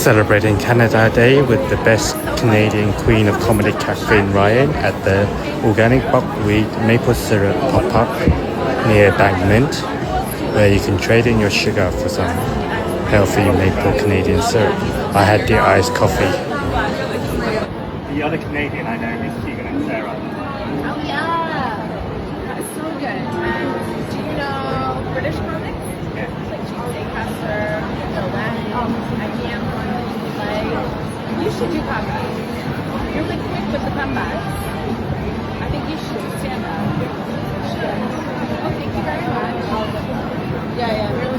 Celebrating Canada Day with the best Canadian queen of comedy Catherine Ryan at the Organic Buckwheat Maple Syrup pop-up near Bankment, where you can trade in your sugar for some healthy maple Canadian syrup. I had the iced coffee. The other Canadian I know is Keegan and Sarah. Oh yeah, that's so good. Do you know British comics? Yeah. Like Tuesday Pastor, The Latin, I Am One, like, you should do comedy. You're really quick with the comebacks. I think you should stand up. You should. Oh, thank you very much. Yeah, yeah.